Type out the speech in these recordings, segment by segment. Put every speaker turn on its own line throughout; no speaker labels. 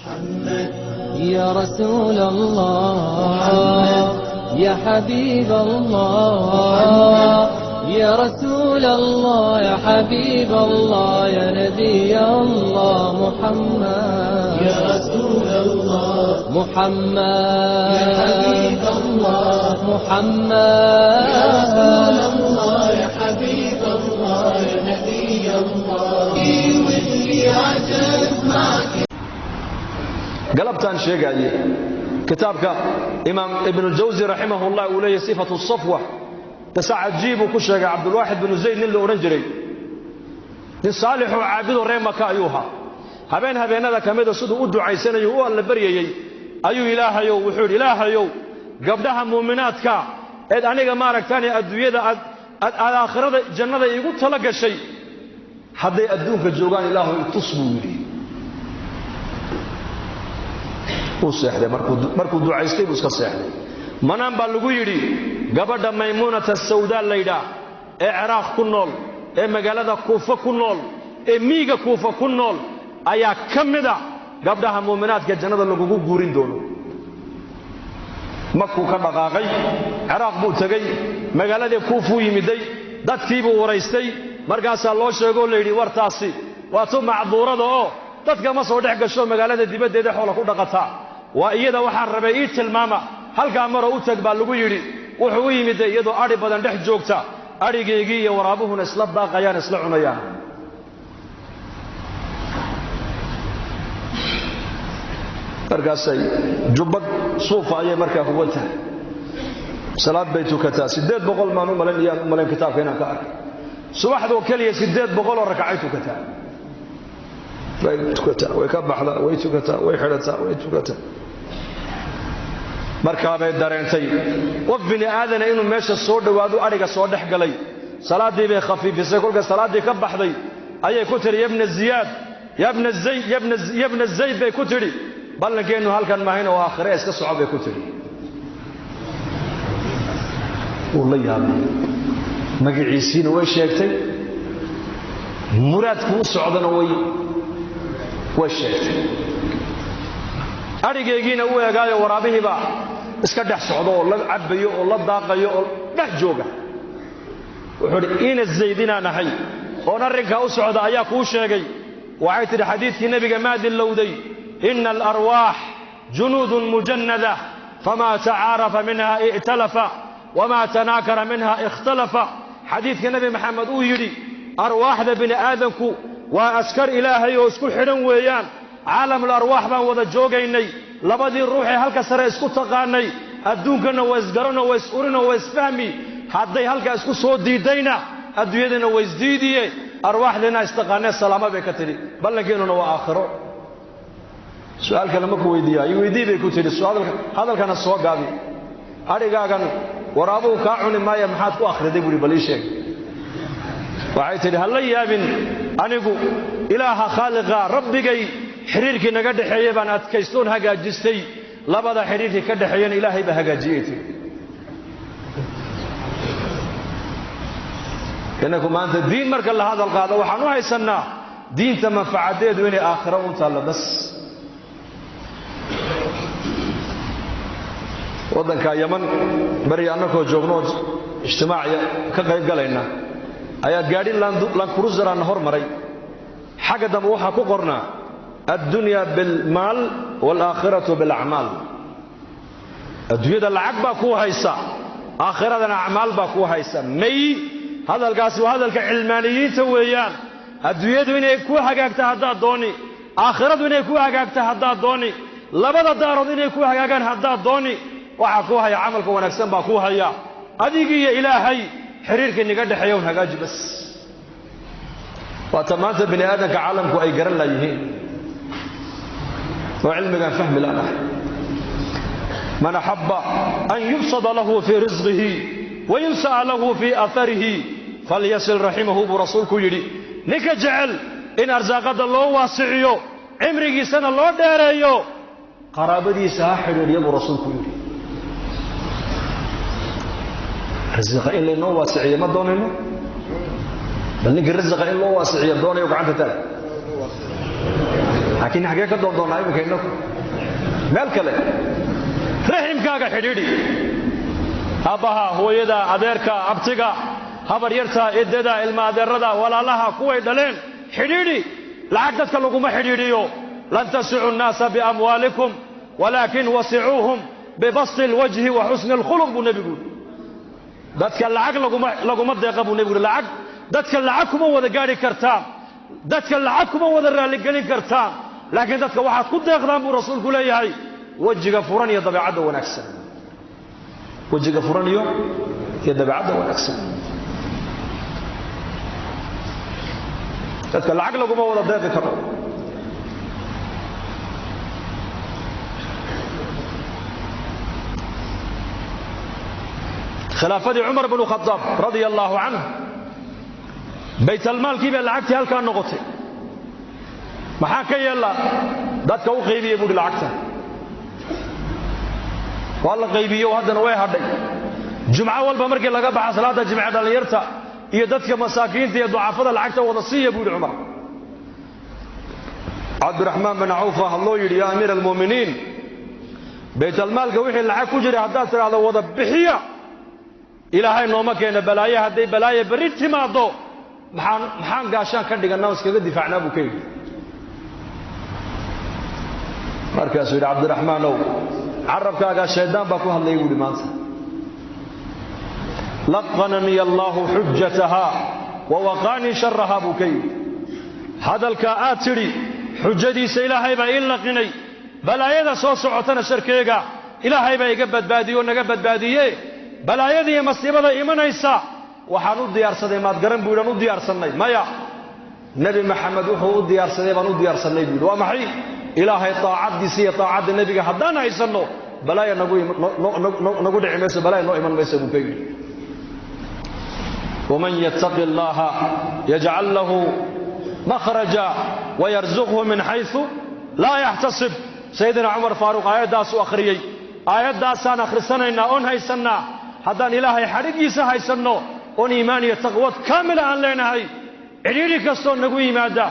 محمد يا رسول الله يا حبيب الله يا رسول الله يا حبيب الله يا نبي الله محمد
يا رسول الله
محمد
يا حبيب الله
محمد
يا رسول الله يا حبيب الله يا نبي الله واللي عجب معك.
قلبتان شيء كتابك إمام ابن الجوزي رحمه الله وليه صفة الصفوة تسعد جيبه كشك عبد الواحد بن زيد نلو أورنجري صالح عابد ريمك أيها هبين هذا كميدا سدو أدو عيسانا يهو اللي بريي أيو إله يو وحود إله يو قبلها مؤمناتك إذ أنيق مارك تاني أدوية الآخرة جنة يقول تلقى شيء حد يأدونك الجوغان إله تصبوا لي وسحده markuu ducaystay buu iska seexday manaan baa lagu yiri gabadha maymuunata sawda layda ee Ciraaq ku nool ee magaalada Kuufa ku nool ee miiga Kuufa ku nool ayaa kamida gabdhaha muuminaadka jannada lagu guurin doono makuu ka dhaqaaqay Ciraaq buu tagay magaalada Kuufa yimiday dadkii buu wareystay markaas loo sheego leeyri wartaasi waa tu macduurada oo dadka ma soo dhex gasho magaalada dibadeeda xoolo ku dhaqataa waa iyada waxaan rabay ii tilmaama halka maro u tag baa lagu yiri wuxuu u yimid iyadoo ari badan dhex joogta arigeegii iyo waraabuhuna isla daaqayaan isla cunayaan markaasay jubbad suufa ayay markaa huwanta salaad bay tukataa 800 maan u malan kitaabka inaan ka arkay subaxdoo kaliya 800 rakacay tukataa way ka baxdaa way tukataa way xirataa way tukataa markaa bay dareentay qof bini aadana inuu meesha soo dhawaado ariga soo dhex galay salaadii bay khafiifisay kolka salaadii ka baxday ayay ku tiri ibn ziyad ibn zayd bay ku tiri ballankeenu halkan maahina oo aakhire iska socod bay ku tiri wallahi magaciisina way sheegtay muraadku u socdana way sheegtay arigeegiina uu eegaayo waraabihiiba iska dhex socdo oo la cabayo oo la daaqayo oo dhex jooga wuxuu ina zaydina nahay oo arrinka u socda ayaa ku sheegay waxay tiri xadiiskii nabiga maadin lowday inna al-arwah junudun mujannada fama ta'arafa minha i'talafa wama tanakara minha ikhtalafa xadiiskii nabi maxamed uu yiri arwaahda bini aadamku waa askar ilaahay oo isku xidhan weeyaan عالم الأرواح بان ودا جوغيني لبدي روحي هلكا سره اسكو تقاني ادونكنا واسغرنا واسورنا واسفهمي حدي هلكا اسكو سو ديدينا ادويدنا واسديديه ارواح لنا استقانه سلامه بكتري بلنكيننا واخره سؤال كلامه كويديا يويدي بكتري سؤال هذا كان سو غابي اريغاغن ورابو كا cuni maaya maxaad ku akhriday buri bali sheeg waxay tiri hal yaabin anigu ilaaha khaliqa rabbigay xiriirkii naga dhaxeeyay baan adkaystoon hagaajistay labada xiriirkii ka dhaxeeyana ilaahay ba hagaajiyay kanaku maanta diin marka la hadal qaado waxaan u haysanaa diinta manfaacadeedu inay aakhiro u taalo bas wadanka Yaman bari annakoo joogno ijtimaaciya ka qayb galayna ayaa gaadhi lan cruiser hormaray xaga dambe waxa ku qornaa الدنيا بالمال والآخرة بالأعمال الدنيا العقب باكو هيسا آخرة الأعمال باكو هيسا مي هذا القاسي وهذا العلمانيين تويان الدنيا دون يكو حقاك تهدى دوني آخرة دون يكو حقاك تهدى دوني لبدا دار دون يكو حقاك تهدى دوني وحكوها يا عملك ونكسن باكوها يا هذه يا إلهي حريرك إني قد حيون حقاج بس وتمانت بني آدم كعالمك أي قرن لا يهين وعلمك فهم الآن من أحب أن يبسط له في رزقه وينسى له في أثره فليصل رحمه برسولك يري نك جعل إن أرزاقد الله واسعيو عمرك سنة الله داريو قرابدي ساحر يا برسولك يري رزق إلا إنه واسعي ما دونه بل نك الرزق إلا الله واسعي دونه وقعدت تلا laakiin xagee ka doondoonaa imika innagu meel kale raximkaaga xidhiidhi aabbaha hooyada adeerka abtiga habar yarta eedada ilma adeerada walaalaha kuway dhaleen xidhiidhi lacag dadka laguma xidhiidhiyo lan tasicu nnaasa biamwaalikum walaakin wasicuuhum bibasti alwajhi wa xusni alkhuluq buu nebigu dadka lacag laguma deeqa buu nebigu lacag dadka lacag kuma wada gaadhi kartaan dadka lacag kuma wada raalligelin kartaan laakiin dadka waxaad ku deeqdaan buu rasuulku leeyahay wejiga furan iyo dabeecadda wanaagsan wejiga furan iyo dabeecadda wanaagsan dadka lacag laguma wada deeqi karo khilaafadii cumar bnu khadaab radia allaahu canhu baytalmaalkii bay lacagtii halkaa noqotay maxaa ka yeella dadka u qaybiyey buuhi lacagta waa la qaybiyo haddana way hadhay jumco walba markii laga baxa salaada jimce dhallinyarta iyo dadka masaakiinta iyo ducafada lacagta wada siiya buuhi cumar cabdiraxmaan bin cawfa hadloo yidhi yaa amiira almu'miniin baytalmaalka wixii lacag ku jiray haddaad tidhaahdo wada bixiya ilaahay nooma keena balaaye hadday balaaye berri timaaddo maxaan gaashaan ka dhigannaa iskaga difaacnaa buu ka yidhi markaasuu yidhi cabdiraxmaanow carabkaagaa shayddaan baa ku hadlaya buuhi maanta laqananiya allaahu xujatahaa wa waqaanii sharahaa buu ka yidhi hadalkaa aad tidhi xujadiisa ilaahay baa ii laqinay balaayada soo socotana sharkeega ilaahay baa iga badbaadiye oo naga badbaadiye balaayada iyo masiibada imanaysa waxaan u diyaarsaday maad garan buu yidhi aan u diyaarsannay maya nebi maxamed wuxuu u diyaarsaday baan u diyaarsannay buu yidhi waa maxay ilaahay taacaddiisa iyo taacadda nebiga haddaan haysanno balaaya nagu dhici mayso balaaya noo iman mayso buu ka yidhi waman yattaqi allaha yajcal lahu makhraja wayarzuqhu min xaysu laa yaxtasib sayidina cumar faaruq aayaddaasuu akhriyey aayaddaasaan akhrisanaynaa oon haysannaa haddaan ilaahay xadhiggiisa haysanno oon iimaan iyo taqwad kaamila aan leenahay cidhiidhi kastoo nagu yimaada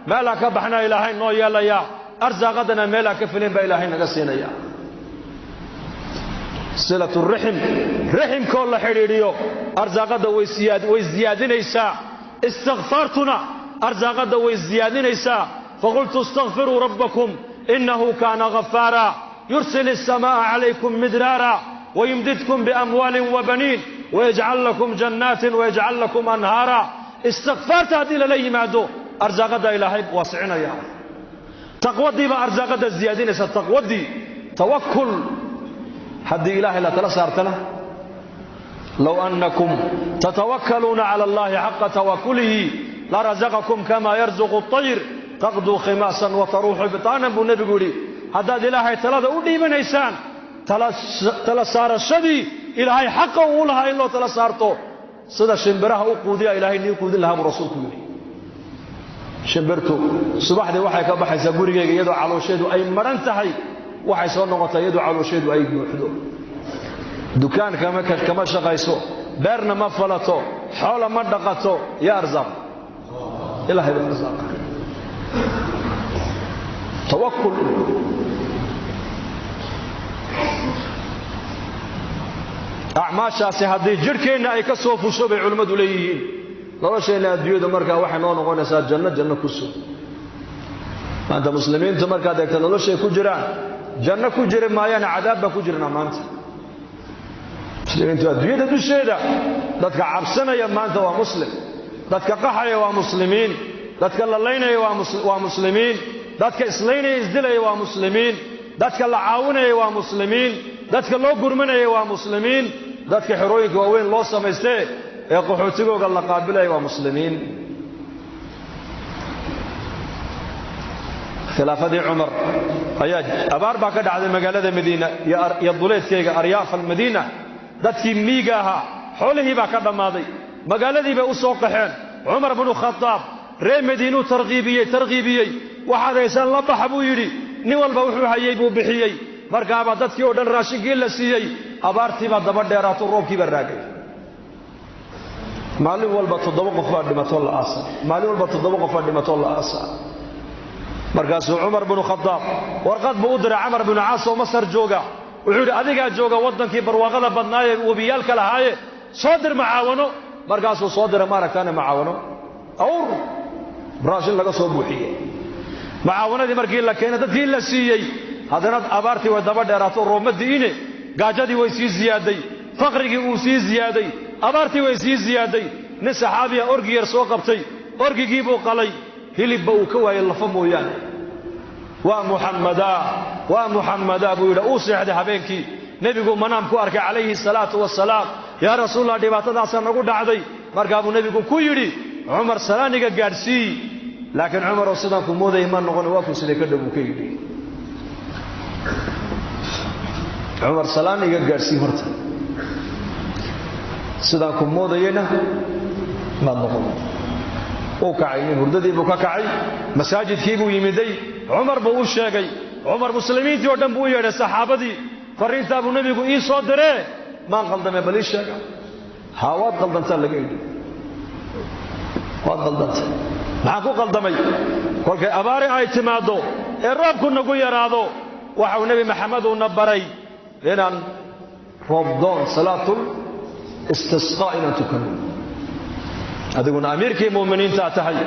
meelaa ka baxnaa ilaahay noo yeelayaa arsaaqadana meelaa ka filin baa ilaahay naga siinaya silatu raxim raximkoo la xidhiidhiyo arsaaqadda way siyaadinaysaa istikfaartuna arsaaqadda way siyaadinaysaa faqultu istakfiruu rabbakum innahu kaana ghafaara yursil الsamaaءa calaykum midraara wayumdidkum biamwaalin wabaniin wayajcal lakum jannaatin wayajcal lakum anhaara istikfaarta haddii lala yimaado arsaaqadda ilaahay waasicinaya taqwadii baa arsaaqadda siyaadinaysa taqwadii tawakul haddii ilaahay la tala saartana low annakum tatawakkaluuna cala allahi xaqa tawakulihi larazaqakum kama yarzuqu الطayr taqduu khimaasan wataruuxu bitaanan buu nebigu yidhi haddaad ilaahay talada u dhiibanaysaan tala saarashadii ilaahay xaqa uu lahaa in loo tala saarto sida shimbiraha u quudiya ilaahay nii quudin lahaa buu rasuulku yidhi shimbirtu subaxdii waxay ka baxaysaa gurigeyga iyadoo caloosheedu ay madhan tahay waxay soo noqotaa iyadoo caloosheedu ay buuxdo dukaan kama shaqayso beerna ma falato xoola ma dhaqato yaa arsaaq ilaahay baa arsaaqa tawakkul acmaashaasi haddii jidhkeenna ay ka soo fusho bay culimmadu leeyihiin nolosheenna adduunyadu markaa waxay noo noqonaysaa janno ku sug maanta muslimiintu markaad eegta noloshay ku jiraan janno ku jiri maayaana cadaab baa ku jirnaa maanta muslimiintu adduunyada dusheeda dadka cabsanaya maanta waa muslim dadka qaxaya waa muslimiin dadka lalaynaya waa muslimiin dadka islaynaya isdilaya waa muslimiin dadka la caawinaya waa muslimiin dadka loo gurmanaya waa muslimiin dadka xerooyinka waaweyn loo samaystee ee qaxootigooga la qaabilaya waa muslimiin khilaafadii cumar ayaa abaar baa ka dhacday magaalada madiina iyo duleedkeyga aryaaf almadiina dadkii miiga ahaa xoolihii baa ka dhammaaday magaaladii bay u soo qaxeen cumar bnu khadaab reer madiinuu tarkiibiyey waxaad haysaan la baxa buu yidhi nin walba wuxuu hayey buu bixiyey markaabaa dadkii oo dhan raashinkii la siiyey abaartiibaa daba dheeraato roobkiibaa raagay maalin walba 7 qof baa dhimatoo la aasaa maalin walba 7 qof baa dhimatoo la aasaa markaasuu cumar binu khadaab warqad buu u diray camar binu caas oo masar jooga wuxuu yidhi adigaa jooga waddankii barwaaqada badnaayee webiyaalka lahaaye soo dir macaawano markaasuu soo diray maaragtaane macaawano awr raashin laga soo buuxiyey macaawanadii markii la keenay dadkii la siiyey haddana abaartii way daba dheeraato rooma di'ine gaajadii way sii ziyaaday faqrigii uu sii ziyaaday abaartii way sii ziyaaday nin saxaabiya orgi yar soo qabtay orgigii buu qalay hilibba uu ka waayey lafa mooyaane waa muxammadaa buu yidhi uu seexday habeenkii nebigu manaam ku arkay calayhi salaatu wasalaam yaa rasuulallah dhibaatadaasaa nagu dhacday markaa buu nebigu ku yidhi cumar salaaniga gaadhsii laakiin cumaroo sidaan ku moodayay ma noqon waa ku siday ka dhow buu ka yidhi cumar salaaniga gaadhsii horta sidaan ku moodayeyna maad noqon uu kacay nin hurdadii buu ka kacay masaajidkii buu yimiday cumar buu u sheegay cumar muslimiintii oo dhan buu u yeedhay saxaabadii farriintaa buu nebigu ii soo diree maan qaldamee bal ii sheega haa waad qaldantaa laga idhi waad qaldantay maxaan ku qaldamay kolkay abaari ay timaaddo ee roobku nagu yaraado waxau nebi maxamed uuna baray inaan roobdoon salaatul istisqaa inaan tukanno adiguna amiirkii mu'miniintaa tahay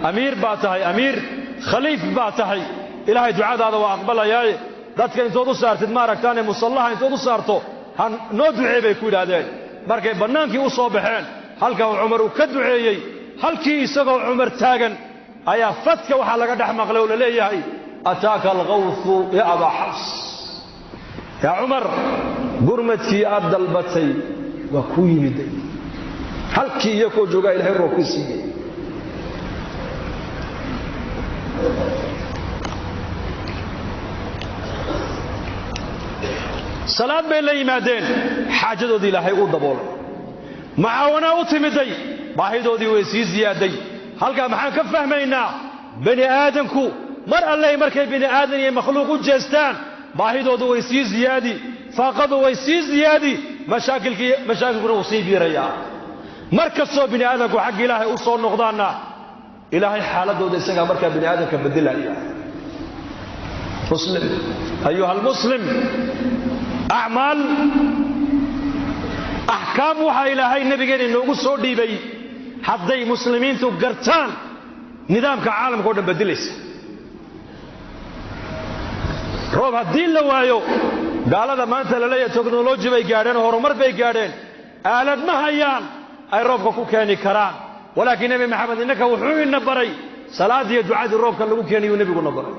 amiir baa tahay amiir khaliif baa tahay ilaahay ducadaada waa aqbalayaaye dadka intood u saartid maaragtaane musallaha intood u saarto ha noo ducee bay ku yidhaahdeen markay bannaankii u soo baxeen halka uu cumar uu ka duceeyey halkii isagoo cumar taagan ayaa fadka waxaa laga dhex maqlay oo la leeyahay ataaka alqawfu ya abaa xafs yaa cumar gurmadkii aad dalbatay waa kuu yimiday halkii iyakoo joogaa ilahay roobkii siiyey salaad bay la yimaadeen xaajadoodii ilaahay uu daboolay macaawanaa u timiday baahidoodii way sii ziyaaday halkaa maxaan ka fahmaynaa bani aadamku mar alleh markay bani aadan iyo makhluuq u jeestaan baahidoodu way sii ziyaadi faaqadu way sii ziyaadi mashaakilkuna wuu sii biirayaa mar kastoo bini aadamku xagga ilaahay u soo noqdaanna ilaahay xaaladooda isagaa markaa bini aadamka bedelaya muslim ayuha almuslim acmaal axkaam waxaa ilaahay nabigeena inoogu soo dhiibay hadday muslimiintu gartaan nidaamka caalamka o dhan bedelaysa roob haddii la waayo gaalada maanta la leeyahay teknoloji bay gaadheen horumar bay gaadheen aalad ma hayaan ay roobka ku keeni karaan walaakiin nebi maxamed innaka wuxuu ina baray salaadii iyo ducadii roobka lagu keenayuu nebiguna baray